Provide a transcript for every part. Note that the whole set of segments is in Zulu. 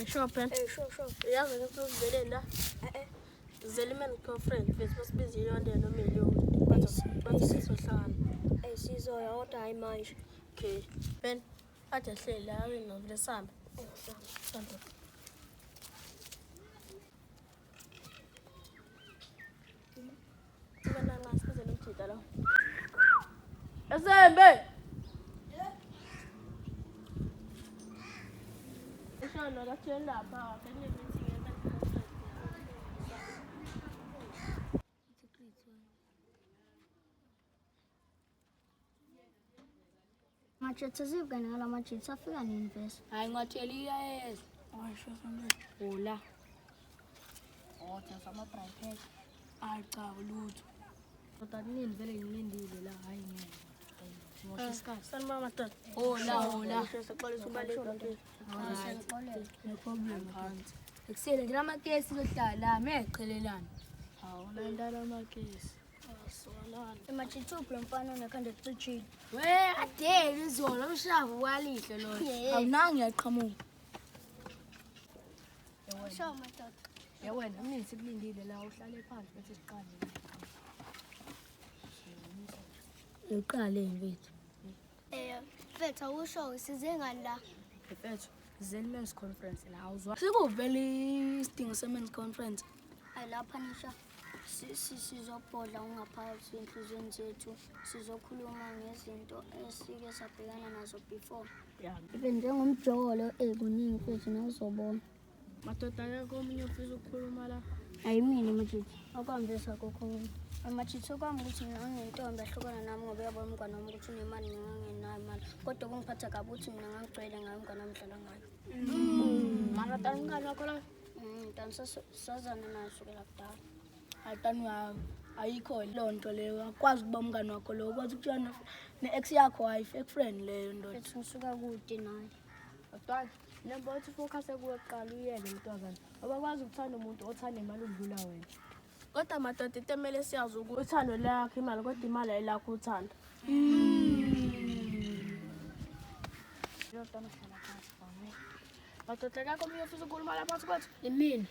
Sure, pen. Sure. Yeah, I'm going to Belinda. Zeliman girlfriend, this was busy on the no million. But this was on. Sizo yodwa hayi manje. Okay. Ben, I just say Larry of the sun. Azembe. No, that's your lap. Machitsi zivukani ngala machitsi afika nini vese? Hayi ngiwatheliya yes. Sure, something. Hola. Otha ama-private. Hayi cha ulutho. Kodwa kunini vele ngilindile la hayi ngeke. Ngosho isikhathi. Sanibona madoda. Hola. Sexolisa ubaleka ke. No problem phansi. Ekusele nje amakesi lohlala meqhelelana. Hawu nandala amakesi. Aswalana. Machitsi uphi lo mfana onekhanda licitshile? We adele izolo umshavu walihle lo. Awunanga ngiyaqhamuka. Sho madoda. Yewena mina sikulindile la uhlale phansi bese siqale. Uqale mfethu. Mfethu awusho size ngani la? Mfethu zeni men's conference la awuzwa. Sikuvele isidingo se-men's conference. Hayi lapha nisha sizobhodla ungaphakathi enhlizweni zethu. Sizokhuluma ngezinto esike sabhekana nazo before. Yeah. Ibe njengomjolo kuningi mfethu nawuzobona. Madoda akekho omunye ufisa ukukhuluma la. Hayi mina machitsi. Akwambisa kokho mina. Machitsi kwami ukuthi mina nginentombi ahlukana nami ngoba yabona umngane wami ukuthi unemali ngingenayo imali. Kodwa kungiphatha kabi ukuthi mina ngangigcwele ngayo umngane wami dlala ngayo. Mara tangani wakho la. Ntani sazana nayo sukela kudala. Atani yawo ayikho leyo nto leyo akwazi ukuba umngane wakho lo ukwazi ukutshana ne-ex yakho hayi fake friend leyo ndoda. Mfethu ngisuka kude naye. Mntwana, nembo uthi focus kuwe kuqala uyele mntwazana. Ngoba kwazi ukuthanda umuntu othanda imali ukudlula wena. Kodwa madoda itemele siyazi ukuthi uthando lakho imali kodwa imali ayilakho uthanda. Yodwa mhlala phansi bami. Madoda akekho omunye ufisa ukukhuluma la phansi kwethu. Imini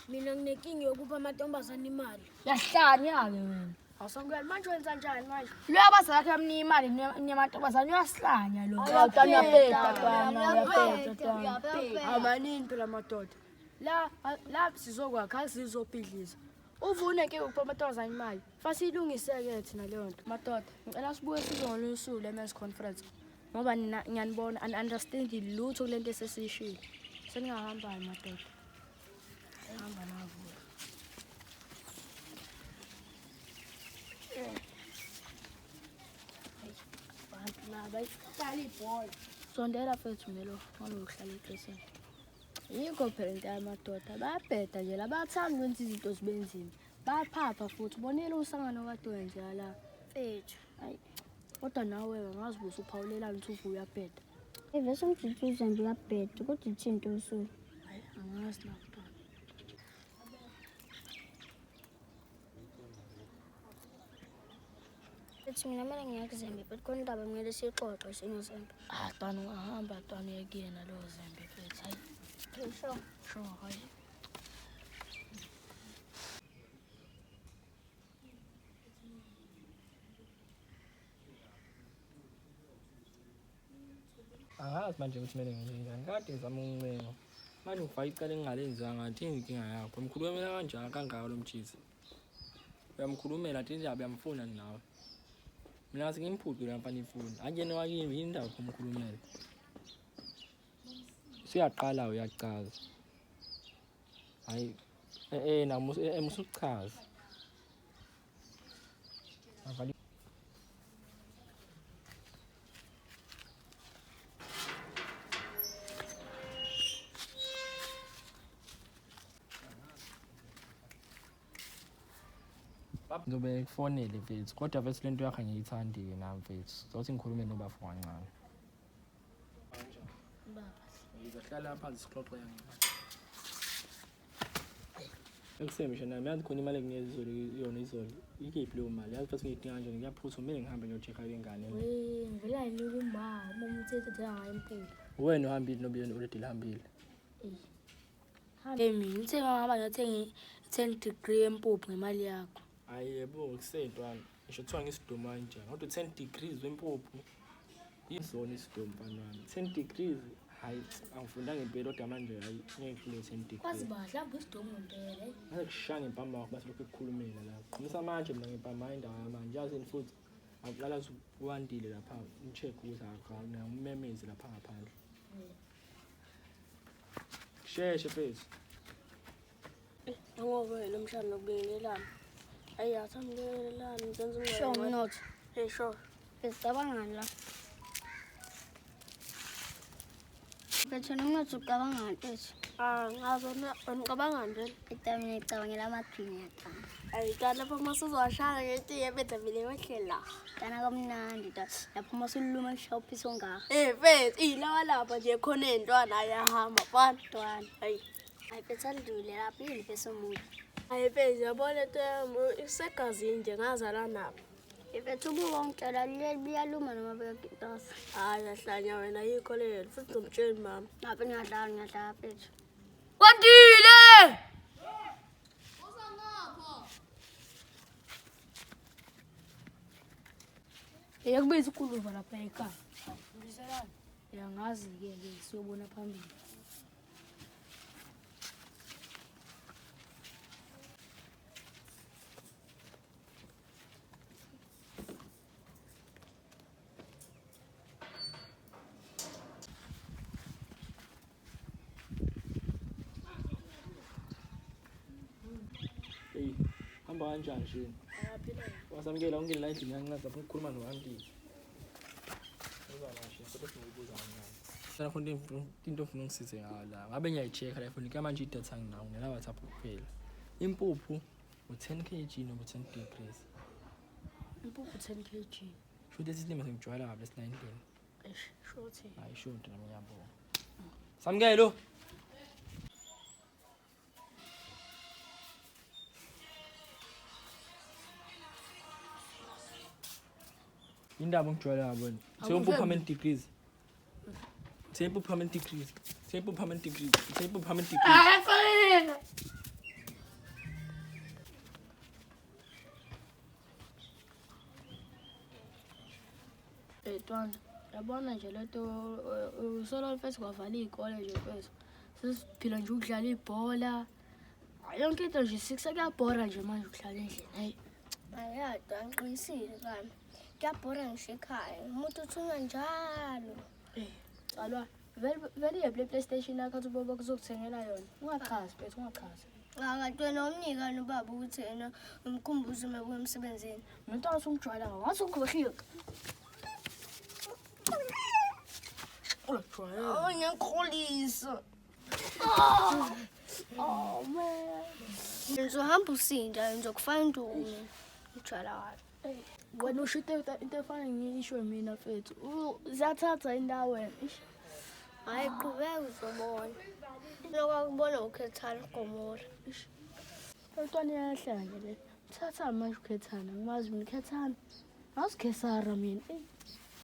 Mina nginenkinga yokuba amantombazana imali. yahlanya-ke wena. Awusongela manje wenza njani manje? Lo abazali bakhe bamnika imali niyamantombazane uyasilanya lo. Twana uyapeta twana. Abanini phela madoda. La sizokwakha sizobhidliza. Uvune ke upha amantombazane imali. Fasilungiseke thina leyo nto. Madoda, ngicela sibuye sizongolunye usuku le-men's conference. Ngoba nina ngiyanibona understand lutho kulento esesishilo. Seningahamba madoda. Hamba navuka. Bantu laba ihlala ibhola. Sondela fethu ngelo ngalokuhlala eklasini. Yikho phela into yamadoda bayabheda nje labathanda ukwenza izinto zibenzima. Bayaphapha futhi bonela usangano kade wenzela la. Mfethu. Hayi. Kodwa nawe ngazibuza uphawulelana ukuthi uvuya uyabheda. Vese umjitsi uzembe uyabheda kodwa ithinto usuku. Hayi angazi la mntwana. Mfethu mina manje ngiyakuzembe but khona indaba kumele sixoxe singazembe. Twana ungahamba twana uyekuyena lo zembe fethu. Hayi. Sure, hayi. Angazi manje ukuthi kumele ngenze njani. Kade ngizama ukuncenga. Manje ufaka icala engingalenzanga ngathi inkinga yakho. Umkhulumela kanjani kangaka lo mthizi? Uyamkhulumela athi nje uyamfuna nawe. Mina sengimphuphe la mfana ifuni. Anjena wakini yini indaba kumkhulumela? Siyaqala uyachaza. Hayi namo emusuchaza. Avali Ngizobe kufonele mfethu kodwa vese lento yakhe ngiyithandile nami mfethu. Sothi ngikhulume nobafu kancane. Baba, ngizohlala phansi sixoxe yami. Ekuseni misho nami yazi khona imali enginikeza izolo yona izolo. Ikephi leyo mali? Yazi futhi ngiyidinga kanje ngiyaphutha kumele ngihambe ngiyochecka ingane. Ngivela nginika imba uma uthethe ngayo impilo. Wena uhambile nobuyena already lihambile. Mina ngithe ngihamba ngiyothenga 10 degree empuphu ngemali yakho. Hayi yebo kusentwana. Ngisho kuthiwa ngisidomo kanjani. Kodwa 10 degrees wempuphu. Izona isidomo mfana wami. 10 degrees hayi angifundanga impela kodwa manje hayi ngeke ngifune 10 degrees. Kwazi badla ngisidomo ngempela. Manje kushanga impama yakho base lokho ekukhulumela la. Qinisa manje mina ngempama indawo manje yazi futhi akuqala uwandile lapha ucheck ukuthi akana umemezi lapha ngaphandle. Sheshe phezulu. Ngoba wena mshana nokubingelelana. Hayi asamubingelelana ngenza Sho umngane. mnotho. Hey sho. Besicabangani la? Bethu nomnotho ucabangani mfethu? Ngazona ngicabangani vele? Eta mina ngicabangela amagreen yaqala. Ayikala lapho masuzowashaya ngetiye beda vele wehlela. Kana kamnandi da. Lapho masuluma shop isonga. Mfethu ilawa lapha nje khona entwana ayahamba bantwana. Hayi. Ayiphethandile lapha yini besomuntu. Ayiphethe yabona into isegazini nje ngazala nabo. Ifethu ubuka ngicela liyaluma noma bekitasa. Hayi ahlanya wena yikho lelo futhi ngomtsheni mama. Lapha ngiyadlala fethu. Kwandile! Yakubiza ukuluva lapha ekhaya. Uliselana? Yangazi-ke siyobona phambili. Hey, hamba kanjani shini? Wasamukela ungene la endlini yangilazi lapho ngikhuluma noAnti. Uzamashe kodwa ngibuza kanjani. Sana khona into ofuna ngisize ngayo la. Ngabe ngiyayichecka la phone kamanje idatha nginawo ngena WhatsApp kuphela. Impuphu u10 kg noma 10 degrees. Impuphu 10 kg. Futhi isilimo sengijwayela ngabe lesi19. Shothi. Hayi shothi nami ngiyabona. Samukelo. Indaba ngijwayela yabona. Seyimpuphu how many degrees? Seyimpuphu how many degrees? Seyimpuphu how many degrees? Seyimpuphu how many degrees? Ayafana. Ntwana, yabona nje lento usolo mfethu kwavala izikole nje mfethu. Sesiphila nje ukudlala ibhola. Yonke into nje sekuyabhora nje manje ukudlala endlini. Hayi. Ayada ngiqinisile kana. Kuyabhora ngisho ekhaya. Umuntu uthunywa njalo. Calwa, vele ye PlayStation yakho athi ubaba kuzokuthengela yona. Ungachazi mfethu, ungachazi. Ngathi wena umnikani ubaba ukuthi yena umkhumbuze uma kuya emsebenzini. Umuntu asungijwayela ngathi ukhohliwe. Oh, ngiyakholisa. Oh man. Ngizohamba usinda ngizokufanda umjwala wakhe. Wena ushite into efana ngiyisho mina mfethu. Ziyathatha indawo wena. Hayi qhubeka uzobona. Lokubona ukhethana uGomora. Ntwana yahlanje le. Thatha manje ukhethana. Ngimazi mina ukhethana. Awusikhesara mina.